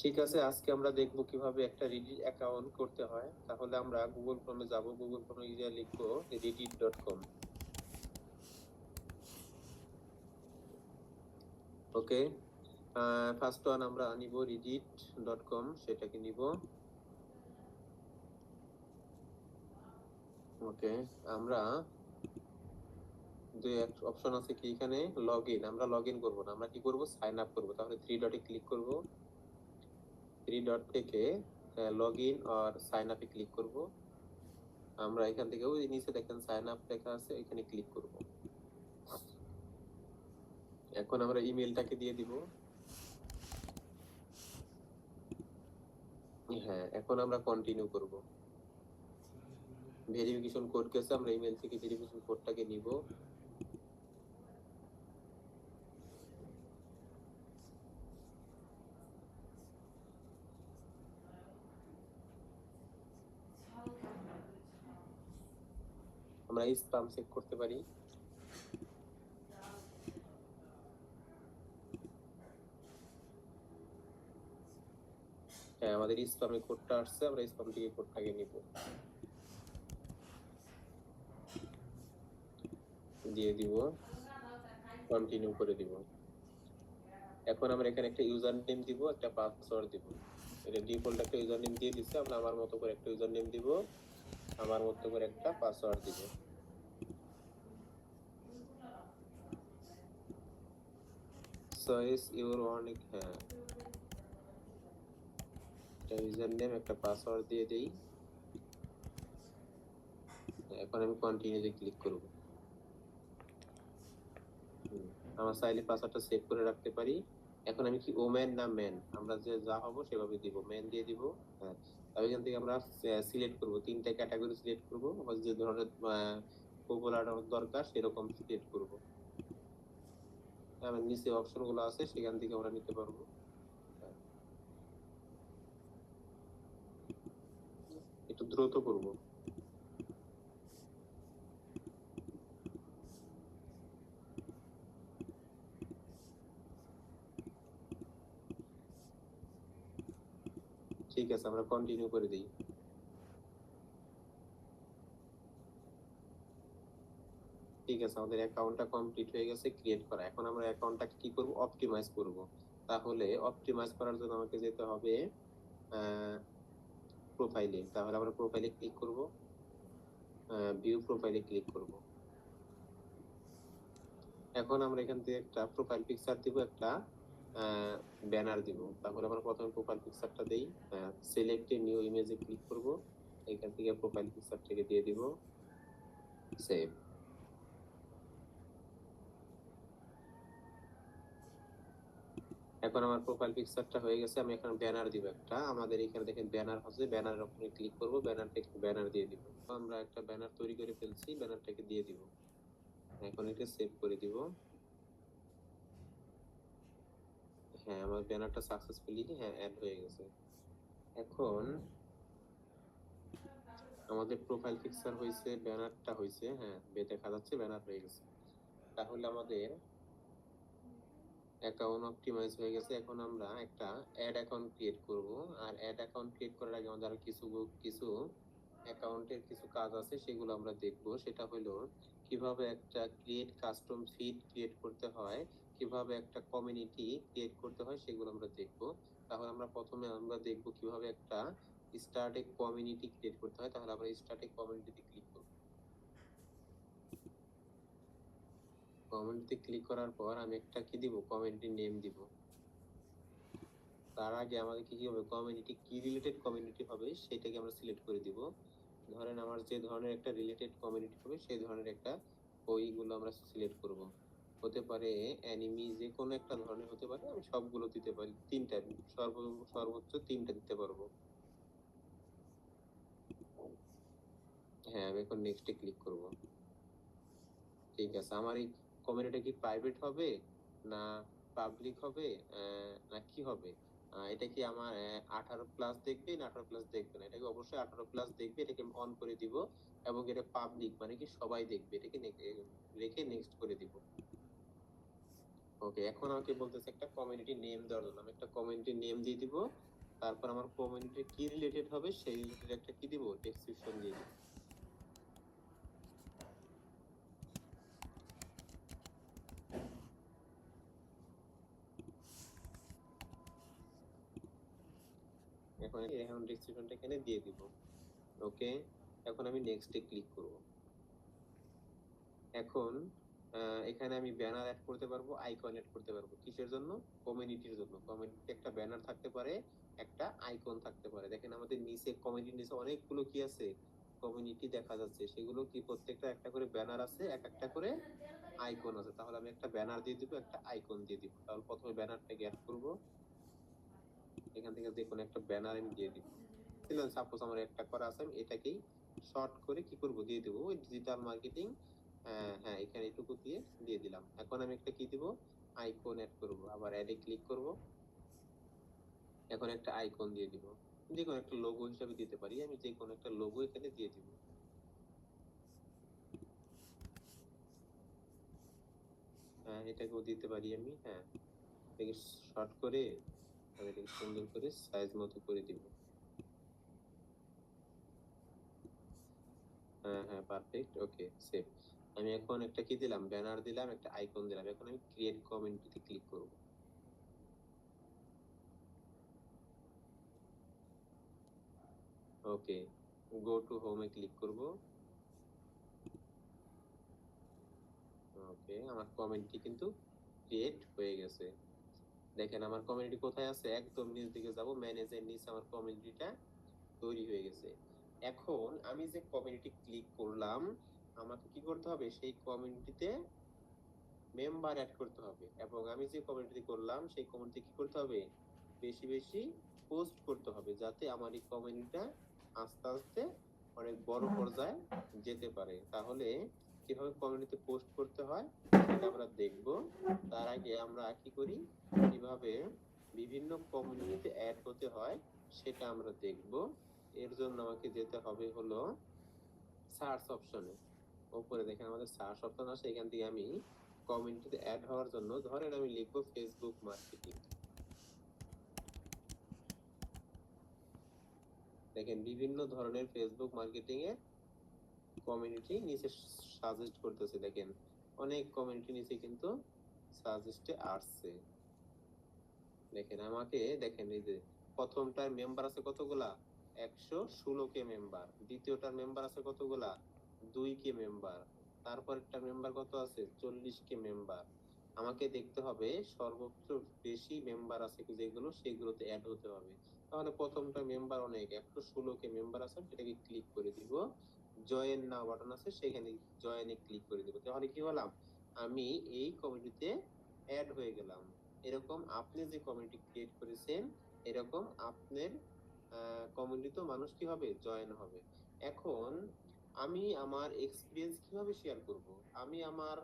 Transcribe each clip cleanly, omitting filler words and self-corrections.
ঠিক আছে, আজকে আমরা দেখব কিভাবে একটা রিডিট অ্যাকাউন্ট করতে হয়। তাহলে আমরা গুগল ক্রোমে যাব, গুগল ক্রোমে গিয়ে লিখবো reddit.com। ওকে, ফার্স্ট ওয়ান আমরা নিব reddit.com, সেটাকে নিব। ওকে, আমরা দুই এক অপশন আছে কি এখানে, লগইন। আমরা লগইন করব না, আমরা কি করব, সাইন আপ করব। তাহলে থ্রি ডটে ক্লিক করব, থ্রি ডট থেকে লগইন আর সাইন আপে ক্লিক করব। আমরা এখান থেকে ওই নিচে দেখেন সাইন আপ লেখা আছে, এখানে ক্লিক করব। এখন আমরা ইমেলটাকে দিয়ে দিব। হ্যাঁ, এখন আমরা কন্টিনিউ করব। ভেরিফিকেশন কোড গেছে, আমরা ইমেল থেকে ভেরিফিকেশন কোডটাকে নিব। আমরা স্প্যাম চেক করতে পারি। হ্যাঁ, আমাদের স্প্যামে কোডটা আসছে, আমরা স্প্যাম থেকে কোডটাকে নিব, দিয়ে দিব, কন্টিনিউ করে দিব। এখন আমরা এখানে একটা ইউজার নেম দিব, একটা পাসওয়ার্ড দিব। এটা ডিফল্ট একটা ইউজার নেম দিয়ে দিচ্ছে, আমরা আমার মতো করে একটা ইউজার নেম দিব, আমার মতো করে একটা পাসওয়ার্ড দিব। Choice your warning. হ্যাঁ, একটা ইউজার নেম একটা পাসওয়ার্ড দিয়ে দেই। এখন আমি কন্টিনিউতে ক্লিক করব। আমার চাইলে পাসওয়ার্ডটা সেভ করে রাখতে পারি। এখন আমি কি ওম্যান না ম্যান, আমরা যে যা হবো সেভাবে দিব, ম্যান দিয়ে দিব। হ্যাঁ, তাহলে এখান থেকে আমরা সিলেক্ট করব, তিনটা ক্যাটাগরি সিলেক্ট করব, আমার যে ধরনের পপুলার দরকার সেরকম সিলেক্ট করব। আমার নিচে অপশন গুলো আছে, সেখান থেকে আমরা নিতে পারবো। একটু দ্রুত করব। ঠিক আছে, আমরা কন্টিনিউ করে দিই। ঠিক আছে, আমাদের অ্যাকাউন্টটা কমপ্লিট হয়ে গেছে, ক্রিয়েট করা। এখন আমরা অ্যাকাউন্টটাকে কি করব, অপটিমাইজ করব। তাহলে অপটিমাইজ করার জন্য আমাকে যেতে হবে প্রোফাইলে। তাহলে আমরা প্রোফাইলে ক্লিক করব, ভিউ প্রোফাইলে ক্লিক করব। এখন আমরা এখান থেকে একটা প্রোফাইল পিকচার দিব, একটা ব্যানার দিব। তাহলে আমরা প্রথমে প্রোফাইল পিকচারটা দেই, সিলেক্ট এ নিউ ইমেজে ক্লিক করব, এখান থেকে প্রোফাইল পিকচারটাকে দিয়ে দিব, সেভ। এখন আমার প্রোফাইল পিকচারটা হয়ে গেছে, আমি এখন ব্যানার দিব একটা। আমাদের এখানে দেখেন ব্যানার আছে, ব্যানারের উপরে ক্লিক করব, ব্যানার থেকে ব্যানার দিয়ে দিব। আমরা একটা ব্যানার তৈরি করে ফেলছি, ব্যানারটাকে দিয়ে দিব। এখন এটা সেভ করে দিব। হ্যাঁ, আমার ব্যানারটা সাকসেসফুলি অ্যাড হয়ে গেছে। এখন আমাদের প্রোফাইল পিকচার হয়েছে, ব্যানারটা হয়েছে, হ্যাঁ দেখা যাচ্ছে ব্যানার হয়ে গেছে। তাহলে আমাদের অ্যাকাউন্ট অপটিমাইজ হয়ে গেছে। এখন আমরা একটা অ্যাড অ্যাকাউন্ট ক্রিয়েট করব। আর অ্যাড অ্যাকাউন্ট ক্রিয়েট করার আগে আমাদের কিছু অ্যাকাউন্টের কিছু কাজ আছে, সেগুলো আমরা দেখব। সেটা হলো কিভাবে একটা ক্রিয়েট কাস্টম ফিড ক্রিয়েট করতে হয়, কিভাবে একটা কমিউনিটি ক্রিয়েট করতে হয়, সেগুলো আমরা দেখব। তাহলে আমরা প্রথমে আমরা দেখব কিভাবে একটা স্টার্ট এ কমিউনিটি ক্রিয়েট করতে হয়। তাহলে আমরা স্টার্ট এ কমিউনিটিতে ক্লিক করব। কমিউনিটিতে ক্লিক করার পর আমি একটা কি দিব, কমিউনিটি নেম দিব। তার আগে আমাদের কি হবে, কমিউনিটি কি রিলেটেড কমিউনিটি হবে সেটাকে আমরা সিলেক্ট করে দিব। ধরেন আমার যে ধরনের একটা রিলেটেড কমিউনিটি হবে সেই ধরনের একটা বইগুলো আমরা সিলেক্ট করব। হতে পারে অ্যানিমি, যে কোনো একটা ধরনের হতে পারে, আমি সবগুলো দিতে পারি, তিনটা, সর্বোচ্চ তিনটা দিতে পারবো। হ্যাঁ, আমি এখন নেক্সটে ক্লিক করব। ঠিক আছে, আমার এই কমিউনিটি কি প্রাইভেট হবে না পাবলিক হবে, না কি হবে, এটা কি আমার 18+ দেখবে না 18+ দেখবে না? এটাকে অবশ্যই 18+ দেখবে, এটাকে অন করে দিব। এবং এটা পাবলিক মানে কি সবাই দেখবে, এটাকে রেখে নেক্সট করে দিব। ওকে, এখন আমাকে বলতেছে একটা কমিউনিটি নেম দেওয়ার জন্য, আমি একটা কমিউনিটি নেম দিয়ে দিব। তারপর আমার কমিউনিটি কি রিলেটেড হবে সেই রিলেটেড একটা কি দিব, ডেসক্রিপশন দিয়ে দিব। এখন ডেসক্রিপশনটা এখানে দিয়ে দিব। ওকে, এখন আমি নেক্সটে ক্লিক করব। এখন এখানে আমি ব্যানার অ্যাড করতে পারবো, আইকন অ্যাড করতে পারবো। কিসের জন্য? কমিউনিটির জন্য। কমিউনিটিতে একটা ব্যানার থাকতে পারে, একটা আইকন থাকতে পারে। দেখেন আমাদের নিচে কমিউনিটির নিচে অনেকগুলো কি আছে, কমিউনিটি দেখা যাচ্ছে। সেগুলো কি প্রত্যেকটা একটা করে ব্যানার আছে, এক একটা করে আইকন আছে। তাহলে আমি একটা ব্যানার দিয়ে দিব, একটা আইকন দিয়ে দিব। তাহলে প্রথমে ব্যানারটাকে অ্যাড করব। এখান থেকে যে কোনো একটা ব্যানার আমি দিয়ে দিব। সাপোজ আমার একটা করা আছে, আমি এটাকেই শর্ট করে কি করব, দিয়ে দেবো ওই ডিজিটাল মার্কেটিং। হ্যাঁ, এখানে এটুকু দিয়ে দিলাম। এখন আমি একটা কি দিব, আইকন অ্যাড করব। আবার অ্যাডে ক্লিক করব। এখন একটা আইকন দিয়ে দিব, যে কোনো একটা লোগো হিসাবে দিতে পারি। আমি যে কোনো একটা লোগো এখানে দিয়ে দিব। হ্যাঁ, এটাকেও দিতে পারি আমি। হ্যাঁ, এটাকে শর্ট করে আমি এটাকে সুন্দর করে সাইজ মতো করে দিব। হ্যাঁ হ্যাঁ, পারফেক্ট। ওকে, সেভ। আমি এখন একটা কি দিলাম, ব্যানার দিলাম, একটা আইকন দিলাম। এখন আমি ক্রিয়েট কমিউনিটিতে ক্লিক করব। ওকে, গো টু হোমে ক্লিক করব। ওকে, আমার কমিউনিটি কিন্তু ক্রিয়েট হয়ে গেছে। দেখেন আমার কমিউনিটি কোথায় আছে, একদম নিচ দিকে যাব, ম্যানেজের নিচে আমার কমিউনিটিটা তৈরি হয়ে গেছে। এখন আমি যে কমিউনিটি ক্লিক করলাম, আমাকে কি করতে হবে, সেই কমিউনিটিতে মেম্বার অ্যাড করতে হবে। এবং আমি যে কমিউনিটি করলাম সেই কমিউনিটি কি করতে হবে, বেশি বেশি পোস্ট করতে হবে, যাতে আমার এই কমিউনিটিটা আস্তে আস্তে অনেক বড় পর্যায়ে যেতে পারে। তাহলে কিভাবে কমিউনিটিতে পোস্ট করতে হয় সেটা আমরা দেখব। তার আগে আমরা কি করি, কিভাবে বিভিন্ন কমিউনিটিতে অ্যাড হতে হয় সেটা আমরা দেখব। এর জন্য আমাকে যেতে হবে হলো সার্চ অপশনে। উপরে দেখেন আমাদের সার্চ অপশন আছে, এখান থেকে আমি কমিউনিটিতে অ্যাড হওয়ার জন্য ধরেন আমি লিখবো ফেসবুক মার্কেটিং। দেখেন বিভিন্ন ধরনের ফেসবুক মার্কেটিং এর কমিউনিটি নিচে সাজেস্ট করতেছে। দেখেন অনেক কমিউনিটি নিচে কিন্তু সাজেস্টে আসছে। দেখেন আমাকে, দেখেন এই যে প্রথমটার মেম্বার আছে কতগুলা, 116 কে মেম্বার। দ্বিতীয়টার মেম্বার আছে কতগুলা, 2 কে মেম্বার। তারপরেরটার মেম্বার কত আছে, 40 কে মেম্বার। আমাকে দেখতে হবে সর্বোচ্চ বেশি মেম্বার আছে যেগুলো, সেগুলোতে অ্যাড হতে হবে। তাহলে প্রথমটা মেম্বার অনেক, 116 কে মেম্বার আছে, সেটাকে ক্লিক করে দিব। জয়েন নাও বাটন আছে, সেখানে জয়েনে ক্লিক করে দিব। তাহলে কি হলাম, আমি এই কমিটিতে অ্যাড হয়ে গেলাম। এরকম আপনি যে কমিউনিটি ক্রিয়েট করেছেন, এরকম আপনার কমিউনিটিতে মানুষ কি হবে, জয়েন হবে। এখন আমি আমার এক্সপিরিয়েন্স কিভাবে শেয়ার করব, আমি আমার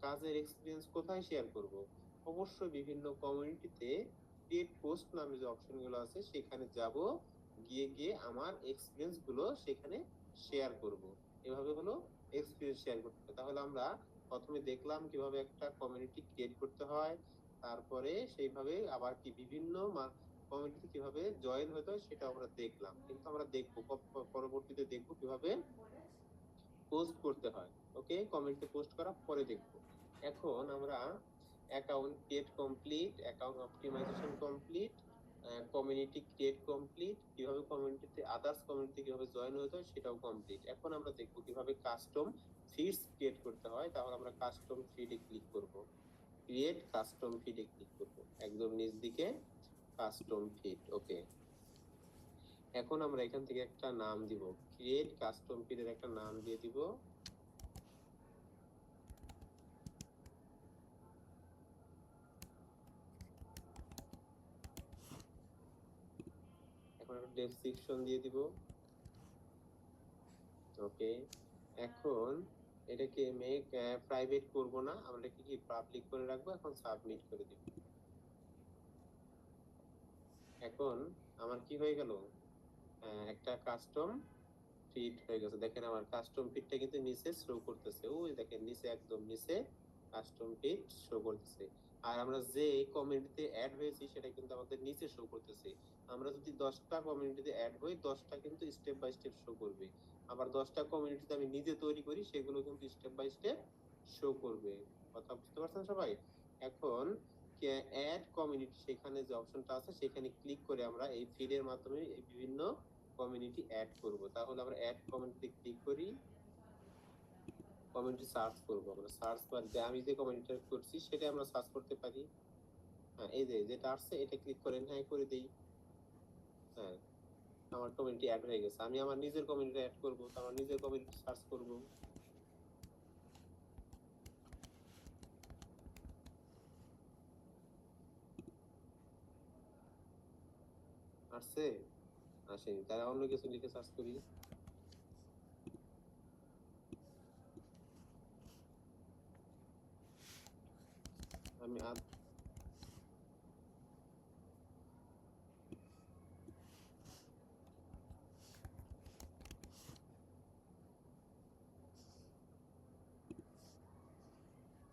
কাজের এক্সপিরিয়েন্স কোথায় শেয়ার করব? অবশ্যই বিভিন্ন কমিউনিটিতে ক্রিয়েট পোস্ট নামে যে অপশনগুলো আছে সেখানে যাব, গিয়ে আমার এক্সপিরিয়েন্স গুলো সেখানে শেয়ার করব। এভাবে হলো এক্সপিরিয়েন্স শেয়ার করতে হবে। তাহলে আমরা প্রথমে দেখলাম কিভাবে একটা কমিউনিটি ক্রিয়েট করতে হয়, তারপরে সেইভাবে আবার কি বিভিন্ন কমিউনিটিতে কিভাবে জয়েন হতে হয় সেটা আমরা দেখলাম। কিন্তু আমরা দেখবো পরবর্তীতে দেখবো কিভাবে পোস্ট করতে হয়। ওকে, কমিউনিটিতে পোস্ট করা পরে দেখবো। এখন আমরা account create complete, account optimisation complete, community create complete, কিভাবে কমিউনিটিতে আদার্স কমিউনিটি কিভাবে জয়েন হতে হয় সেটাও কমপ্লিট। এখন আমরা দেখবো কিভাবে কাস্টম ফিডস ক্রিয়েট করতে হয়। তাহলে আমরা কাস্টম ফিডে ক্লিক করব, ক্রিয়েট কাস্টম ফিডে ক্লিক করব, একদম নিচ দিকে কাস্টম ফিড। ওকে, এখন আমরা এখান থেকে একটা নাম দিব, ক্রিয়েট কাস্টম ফিডের একটা নাম দিয়ে দিব। এখন একটা ডেসক্রিপশন দিয়ে দিব। ওকে, এখন এটাকে মেক প্রাইভেট করব না, আমরা কি পাবলিক করে রাখবো। এখন সাবমিট করে দিব। এখন আমার কি হয়ে গেল, একটা কাস্টম ফিড হয়ে গেছে। দেখেন আমার কাস্টম ফিডটা কিন্তু নিচে শো করতেছে, ওই দেখেন নিচে একদম নিচে কাস্টম ফিড শো করতেছে। আর আমরা যে কমিউনিটিতে অ্যাড হয়েছি সেটা কিন্তু আমাদের নিচে শো করতেছে। আমরা যদি 10টা কমিউনিটিতে অ্যাড হই 10টা কিন্তু স্টেপ বাই স্টেপ শো করবে। আবার 10টা কমিউনিটিতে আমি নিজে তৈরি করি সেগুলো কিন্তু স্টেপ বাই স্টেপ শো করবে। কথা বুঝতে পারছেন সবাই? এখন অ্যাড কমিউনিটি সেখানে যে অপশনটা আছে সেখানে ক্লিক করে আমরা এই ফিডের মাধ্যমে এই বিভিন্ন কমিউনিটি অ্যাড করব। তাহলে আমরা অ্যাড কমিউনিটিতে ক্লিক করি, কমিউনিটি সার্চ করব। আমরা সার্চ বার যে আমি যে কমিউনিটি করছি সেটা আমরা সার্চ করতে পারি। হ্যাঁ, এই যে যেটা আসছে এটা ক্লিক করেন, হ্যাঁ করে দেই। হ্যাঁ, আমার কমিউনিটি অ্যাড হয়ে গেছে। আমি আমার নিজের কমিউনিটি অ্যাড করব, তো আমার নিজের কমিউনিটি সার্চ করব। আসছে? আসেনি, তাহলে অন্য কিছু লিখে সার্চ করি। আমি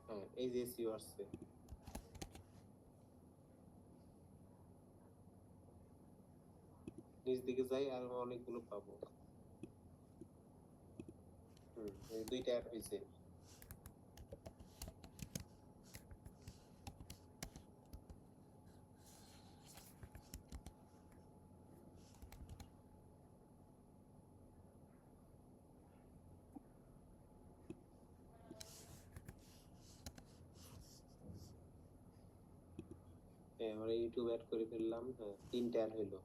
হ্যাঁ, এই যে এসইও আসছে। নিচ দিকে যাই আর অনেকগুলো পাবো। এই দুইটা অ্যাড হয়েছে। হ্যাঁ, আমরা ইউটিউব অ্যাড করে ফেললাম। হ্যাঁ, 3টা অ্যাড হইলো।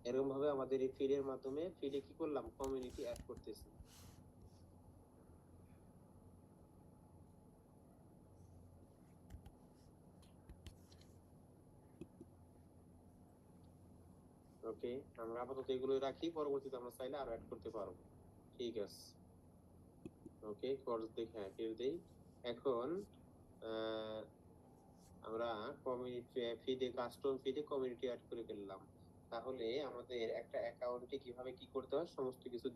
এরকম ভাবে আমাদের এই ফিডের মাধ্যমে ফিডে কি করলাম, কমিউনিটি অ্যাড করতেছি। ওকে, আমরা আপাতত এগুলো রাখি, পরবর্তীতে আমরা চাইলে আরো অ্যাড করতে পারবো। ঠিক আছে, ওকে কোর্স দেখে হ্যাঁ ফিল দেই। এখন আমরা কমিউনিটি ফিডে কাস্টম ফিডে কমিউনিটি অ্যাড করে ফেললাম। তাহলে আমাদের একটা অ্যাকাউন্টে কিভাবে কি করতে হয় সমস্ত কিছু